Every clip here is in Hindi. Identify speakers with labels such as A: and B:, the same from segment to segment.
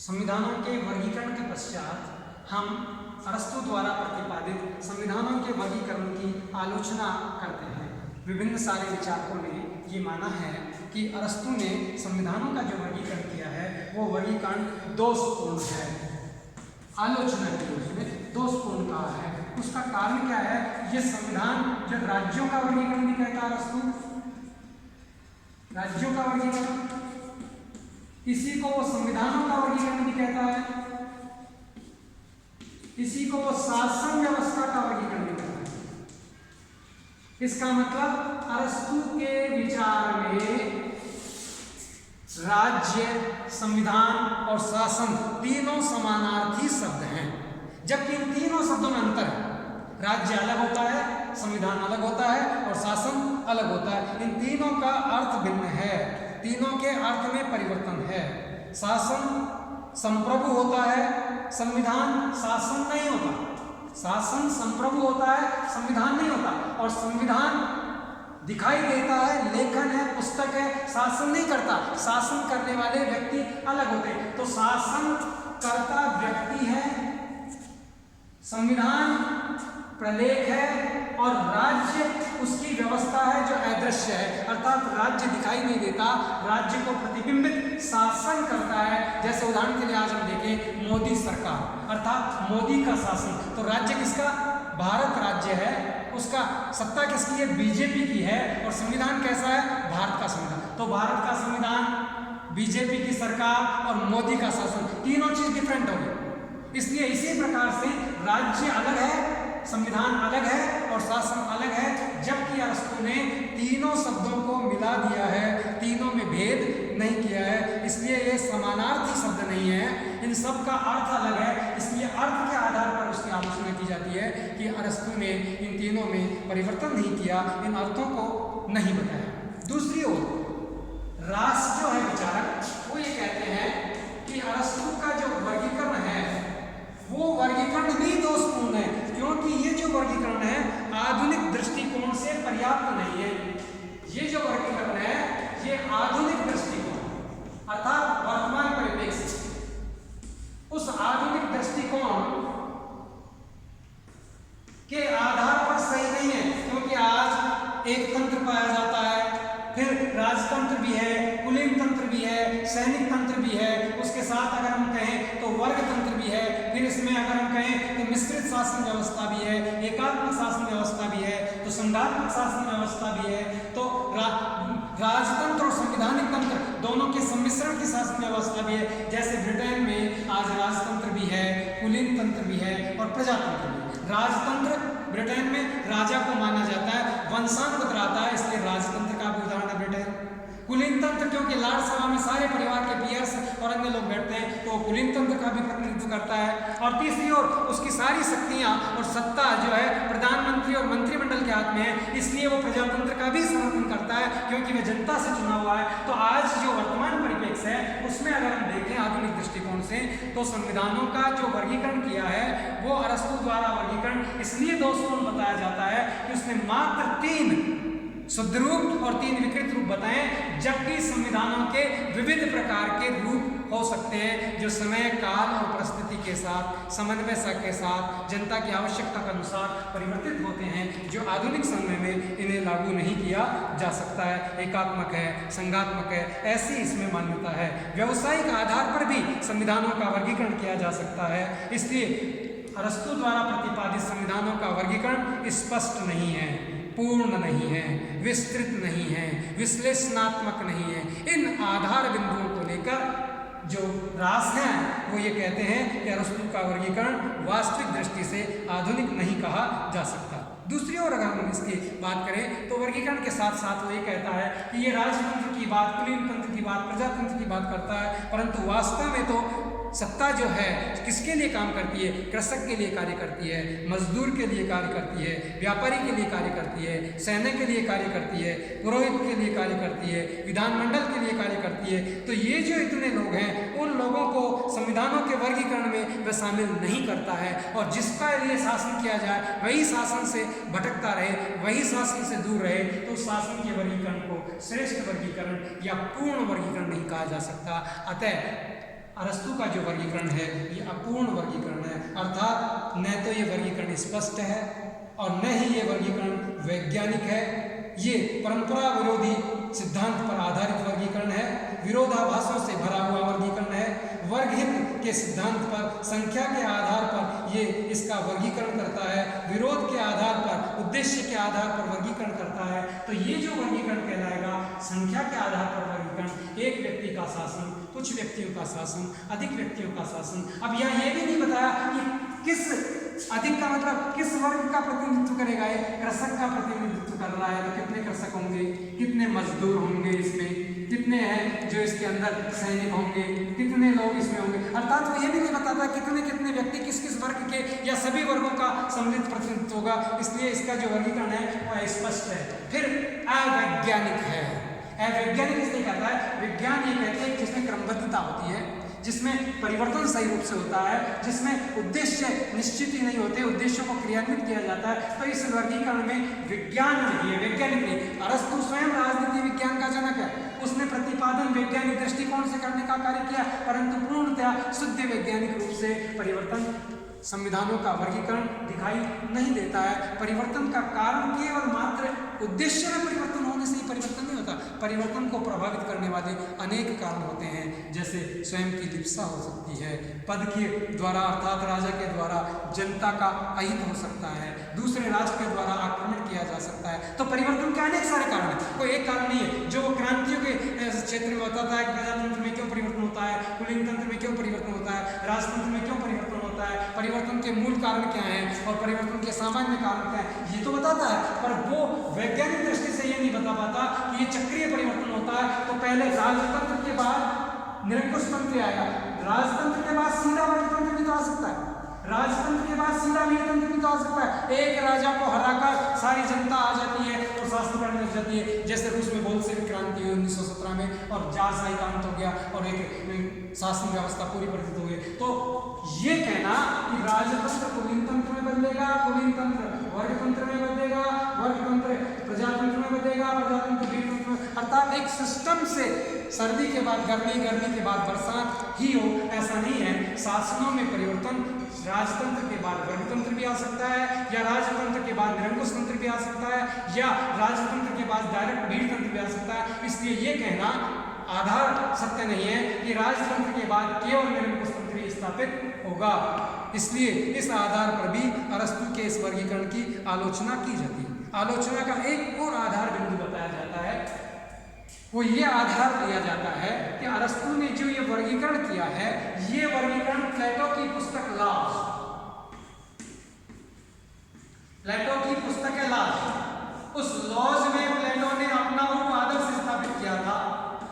A: संविधानों के वर्गीकरण के पश्चात हम अरस्तु द्वारा प्रतिपादित संविधानों के वर्गीकरण की आलोचना करते हैं। विभिन्न सारे विचारकों ने ये माना है कि अरस्तु ने संविधानों का जो वर्गीकरण किया है वो वर्गीकरण दोषपूर्ण है। आलोचना की उसने दोषपूर्ण कहा है। उसका कारण क्या है? ये संविधान जो राज्यों का वर्गीकरण भी कहता है अरस्तु, राज्यों का वर्गीकरण, इसी को वो संविधानों का वर्गीकरण भी कहता है, इसी को वो शासन व्यवस्था का वर्गीकरण भी कहता है। इसका मतलब अरस्तु के विचार में राज्य, संविधान और शासन तीनों समानार्थी शब्द हैं, जबकि इन तीनों शब्दों में अंतर है। राज्य अलग होता है, संविधान अलग होता है और शासन अलग होता है। इन तीनों का अर्थ भिन्न है, तीनों के अर्थ में परिवर्तन है। शासन संप्रभु होता है, संविधान शासन नहीं होता। शासन संप्रभु होता है, संविधान नहीं होता। और संविधान दिखाई देता है, लेखन है, पुस्तक है, शासन नहीं करता। शासन करने वाले व्यक्ति अलग होते हैं। तो शासन करता व्यक्ति है, संविधान प्रलेख है और राज्य उसकी व्यवस्था है जो अदृश्य है, अर्थात राज्य दिखाई नहीं देता। राज्य को प्रतिबिंबित शासन करता है। जैसे उदाहरण के लिए आज हम देखें मोदी सरकार, अर्थात मोदी का शासन। तो राज्य किसका? भारत राज्य है, उसका सत्ता किसकी है? बीजेपी की है। और संविधान कैसा है? भारत का संविधान। तो भारत का संविधान, बीजेपी की सरकार और मोदी का शासन, तीनों चीज डिफरेंट हो गई। इसलिए इसी प्रकार से राज्य अलग है, संविधान अलग है और शासन अलग है, जबकि अरस्तु ने तीनों शब्दों को मिला दिया है, तीनों में भेद नहीं किया है। इसलिए ये समानार्थी शब्द नहीं है, इन सब का अर्थ अलग है। इसलिए अर्थ के आधार पर उसकी आलोचना की जाती है कि अरस्तु ने इन तीनों में परिवर्तन नहीं किया, इन अर्थों को नहीं बताया। दूसरी ओर रास जो है विचारक, वो ये कहते हैं कि अरस्तु का जो वर्गीकरण है वो वर्गीकरण भी दोषपूर्ण है, क्योंकि ये जो वर्गीकरण है आधुनिक दृष्टिकोण से पर्याप्त नहीं है। ये जो वर्गीकरण है ये आधुनिक दृष्टिकोण, अर्थात वर्तमान परिप्रेक्ष्य, उस आधुनिक दृष्टिकोण के आधार पर सही नहीं है। क्योंकि आज एक तंत्र पाया जाता है, फिर राजतंत्र भी है, कुलीन तंत्र भी है, सैनिक तंत्र भी है, उसके साथ अगर हम कहें तो वर्ग तंत्र भी है, फिर इसमें अगर हम कहें तो मिश्रित शासन व्यवस्था भी है, एकात्मक शासन व्यवस्था भी है, तो संघात्मक शासन व्यवस्था भी है। तो राजतंत्र और संवैधानिक तंत्र दोनों के सम्मिश्रण की शासन व्यवस्था भी है। जैसे ब्रिटेन में आज राजतंत्र भी है, कुलीन तंत्र भी है और प्रजातंत्र भी है। राजतंत्र ब्रिटेन में राजा को माना जाता है, वंशानुगत रहता है, इसलिए राजतंत्र का भी उदाहरण है ब्रिटेन। कुलीन तंत्र क्योंकि लाड़ सभा में सारे परिवार के पीयर्स और अन्य लोग बैठते हैं, तो कुलीन तंत्र का भी प्रतिनिधित्व करता है। और तीसरी ओर उसकी सारी शक्तियां और सत्ता जो है प्रधानमंत्री और मंत्रिमंडल के हाथ में है, इसलिए वो प्रजातंत्र का भी समर्थन करता है, क्योंकि वह जनता से चुना हुआ है। तो आज जो वर्तमान परिप्रेक्ष्य है उसमें अगर हम देखें आधुनिक दृष्टिकोण से, तो संविधानों का जो वर्गीकरण किया है वो अरस्तु द्वारा वर्गीकरण इसलिए दोषपूर्ण बताया जाता है कि उसने मात्र 3 शुद्ध रूप और 3 विकृत रूप बताएं, जबकि संविधानों के विविध प्रकार के रूप हो सकते हैं जो समय, काल और परिस्थिति के साथ, समन्वय के साथ, जनता की आवश्यकता के अनुसार परिवर्तित होते हैं, जो आधुनिक समय में इन्हें लागू नहीं किया जा सकता है। एकात्मक है, संघात्मक है, ऐसी इसमें मान्यता है। व्यावसायिक आधार पर भी संविधानों का वर्गीकरण किया जा सकता है। इसलिए अरस्तु द्वारा प्रतिपादित संविधानों का वर्गीकरण स्पष्ट नहीं है, पूर्ण नहीं है, विस्तृत नहीं है, विश्लेषणात्मक नहीं है। इन आधार बिंदुओं को लेकर जो रास हैं वो ये कहते हैं कि अरस्तु का वर्गीकरण वास्तविक दृष्टि से आधुनिक नहीं कहा जा सकता। दूसरी ओर अगर हम इसकी बात करें तो वर्गीकरण के साथ साथ वो ये कहता है कि ये राजतंत्र की बात, कुलीन तंत्र की बात, प्रजातंत्र की बात करता है, परंतु वास्तव में तो सत्ता जो है किसके लिए काम करती है? कृषक के लिए कार्य करती है, मजदूर के लिए कार्य करती है, व्यापारी के लिए कार्य करती है, सैनिक के लिए कार्य करती है, पुरोहित के लिए कार्य करती है, विधानमंडल के लिए कार्य करती है। तो ये जो इतने लोग हैं, उन लोगों को संविधानों के वर्गीकरण में वह शामिल नहीं करता है। और जिसका लिए शासन किया जाए वही शासन से भटकता रहे, वही शासन से दूर रहे, तो शासन के वर्गीकरण को श्रेष्ठ वर्गीकरण या पूर्ण वर्गीकरण नहीं कहा जा सकता। अतः अरस्तु का जो वर्गीकरण है ये अपूर्ण वर्गीकरण है, अर्थात न तो ये वर्गीकरण स्पष्ट है और न ही ये वर्गीकरण वैज्ञानिक है। ये परंपरा विरोधी सिद्धांत पर आधारित वर्गीकरण है, विरोधाभासों से भरा हुआ वर्गीकरण है, वर्गहित के सिद्धांत पर, संख्या के आधार पर ये इसका वर्गीकरण करता है, विरोध के आधार पर, उद्देश्य के आधार पर वर्गीकरण करता है। तो ये जो वर्गीकरण कहलाएगा संख्या के आधार पर वर्गीकरण, एक व्यक्ति का शासन, कुछ व्यक्तियों का शासन, अधिक व्यक्तियों का शासन। अब यहाँ ये भी नहीं बताया कि किस अधिक का मतलब किस वर्ग का प्रतिनिधित्व करेगा। ये कृषक का प्रतिनिधित्व कर रहा है तो कितने कृषक होंगे, कितने मजदूर होंगे, इसमें कितने हैं जो इसके अंदर सैनिक होंगे, कितने लोग इसमें होंगे। अर्थात वो ये भी नहीं बताता कितने कितने व्यक्ति किस किस वर्ग के या सभी वर्गों का सम्मिलित प्रतिनिधित्व होगा। इसलिए इसका जो वर्गीकरण है वह स्पष्ट है। फिर अवैज्ञानिक है। अवैज्ञानिक इसलिए कहता है, विज्ञान ये कहते हैं जिसमें क्रमबद्धता होती है, जिसमें परिवर्तन सही रूप से होता है, जिसमें उद्देश्य निश्चित ही नहीं होते, उद्देश्यों को क्रियान्वित किया जाता है। तो इस वर्गीकरण में विज्ञान नहीं है, वैज्ञानिक नहीं। अरस्तु स्वयं राजनीति विज्ञान का जनक है, उसने प्रतिपादन वैज्ञानिक दृष्टिकोण से करने का कार्य किया, परंतु पूर्णतया शुद्ध वैज्ञानिक रूप से परिवर्तन संविधानों का वर्गीकरण दिखाई नहीं देता है। परिवर्तन का कारण केवल मात्र उद्देश्य में परिवर्तन होने से ही परिवर्तन नहीं होता, परिवर्तन को प्रभावित करने वाले अनेक कारण होते हैं, जैसे स्वयं की लिप्सा हो सकती है, पद के द्वारा अर्थात राजा के द्वारा जनता का अहित हो सकता है, दूसरे राष्ट्र के द्वारा आक्रमण किया जा सकता है। तो परिवर्तन के अनेक सारे कारण हैं, कोई एक कारण नहीं है। जो क्रांतियों के क्षेत्र में बताता है कि प्रजातंत्र में क्यों परिवर्तन होता है, कुलीन तंत्र में क्यों परिवर्तन होता है, राजतंत्र में क्यों परिवर्तन होता है, परिवर्तन के मूल कारण क्या हैं और परिवर्तन के सामान्य कारण क्या हैं, ये तो बताता है। पर वो वैज्ञानिक दृष्टि से ये नहीं बता पाता कि ये चक्रीय परिवर्तन होता है। तो पहले राजतंत्र के बाद निरंकुश तंत्र आएगा, राजतंत्र के बाद सीधा वर्गतंत्र भी तो आ सकता है, राजतंत्र के बाद सीधा वीरतंत्र भी तो आ सकता है। एक राजा को हराकर सारी जनता आ जाती है और शासन करने लग जाती है, जैसे रूस में बोल्शेविक क्रांति हुई 1917 में और जारशाही का अंत हो गया और एक शासन व्यवस्था पूरी परिवर्तित हो गई। तो ये कहना कि राजतंत्र कुलीन तंत्र में बदलेगा, कुलीन तंत्र वर्गतंत्र में बदलेगा, वर्गतंत्र प्रजातंत्र में बदलेगा, प्रजातंत्र वीरतंत्र में, अर्थात एक सिस्टम से सर्दी के बाद गर्मी, गर्मी के बाद बरसात ही हो, ऐसा नहीं है। शासनों में परिवर्तन राजतंत्र के बाद वर्गतंत्र भी आ सकता है, या राजतंत्र के बाद निरंकुश तंत्र भी आ सकता है, या राजतंत्र के बाद डायरेक्ट वीरतंत्र भी आ सकता है। इसलिए ये कहना आधार सत्य नहीं है कि राजतंत्र के बाद केवल निरंकुश तंत्र ही स्थापित होगा। इसलिए इस आधार पर भी अरस्तु के इस वर्गीकरण की आलोचना की जाती है। आलोचना का एक और आधार बिंदु बताया जाता है, वो ये आधार लिया जाता है कि अरस्तु ने जो ये वर्गीकरण किया है, ये वर्गीकरण प्लेटो की पुस्तक लॉज, प्लेटो की पुस्तक है लॉज, उस लॉज में प्लेटो ने अपना उपादर्श स्थापित किया था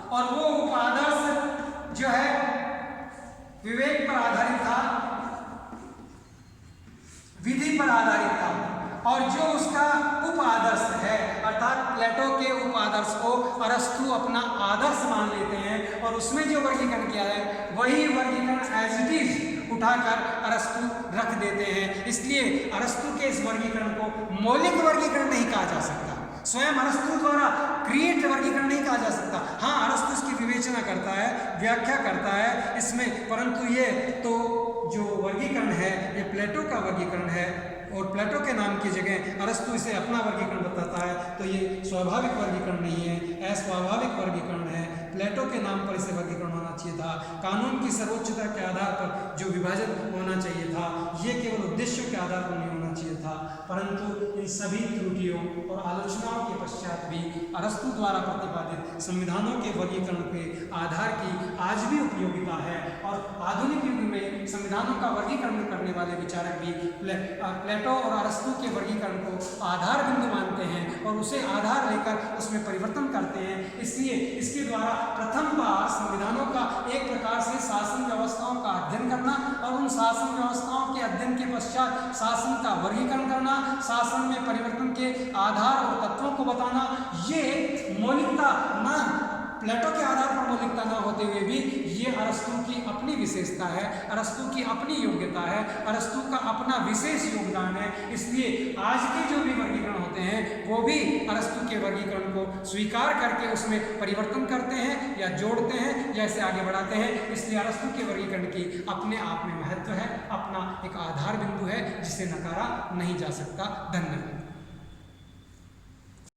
A: और वो उपादर्श जो है विवेक पर आधारित था, विधि पर आधारित था। और जो उसका उप आदर्श है, अर्थात प्लेटो के उप आदर्श को अरस्तु अपना आदर्श मान लेते हैं और उसमें जो वर्गीकरण किया है वही वर्गीकरण एज इट इज उठाकर अरस्तु रख देते हैं। इसलिए अरस्तु के इस वर्गीकरण को मौलिक वर्गीकरण नहीं कहा जा सकता, स्वयं अरस्तु द्वारा क्रिएट वर्गीकरण नहीं कहा जा सकता। हाँ, अरस्तु इसकी विवेचना करता है, व्याख्या करता है इसमें, परंतु ये तो जो वर्गीकरण है ये प्लेटो का वर्गीकरण है और प्लेटो के नाम की जगह अरस्तु इसे अपना वर्गीकरण बताता है। तो ये स्वाभाविक वर्गीकरण नहीं है, अस्वाभाविक वर्गीकरण है। प्लेटो के नाम पर इसे वर्गीकरण होना चाहिए था। कानून की सर्वोच्चता के आधार पर जो विभाजन होना चाहिए था, ये केवल उद्देश्यों के आधार पर नहीं होना चाहिए था। परंतु इन सभी त्रुटियों और आलोचनाओं के पश्चात भी अरस्तु द्वारा प्रतिपादित संविधानों के वर्गीकरण के आधार की आज भी उपयोगिता है और आधुनिक युग में संविधानों का वर्गीकरण करने वाले विचारक भी प्लेटो और अरस्तु के वर्गीकरण को आधार बिंदु मानते हैं और उसे आधार लेकर उसमें परिवर्तन करते हैं। इसलिए इसके द्वारा प्रथम बार संविधानों का एक प्रकार से शासन व्यवस्थाओं का अध्ययन करना और उन शासन व्यवस्थाओं के अध्ययन के पश्चात शासन का वर्गीकरण करना, शासन में परिवर्तन के आधार और तत्वों को बताना, ये मौलिकता ना प्लेटो के आधार पर मौलिकता न होते हुए भी ये अरस्तु की अपनी विशेषता है, अरस्तु की अपनी योग्यता है, अरस्तु का अपना विशेष योगदान है। इसलिए आज के जो भी वर्गीकरण होते हैं वो भी अरस्तु के वर्गीकरण को स्वीकार करके उसमें परिवर्तन करते हैं या जोड़ते हैं या इसे आगे बढ़ाते हैं। इसलिए अरस्तु के वर्गीकरण की अपने आप में महत्व है, अपना एक आधार बिंदु है जिसे नकारा नहीं जा सकता। धन्यवाद।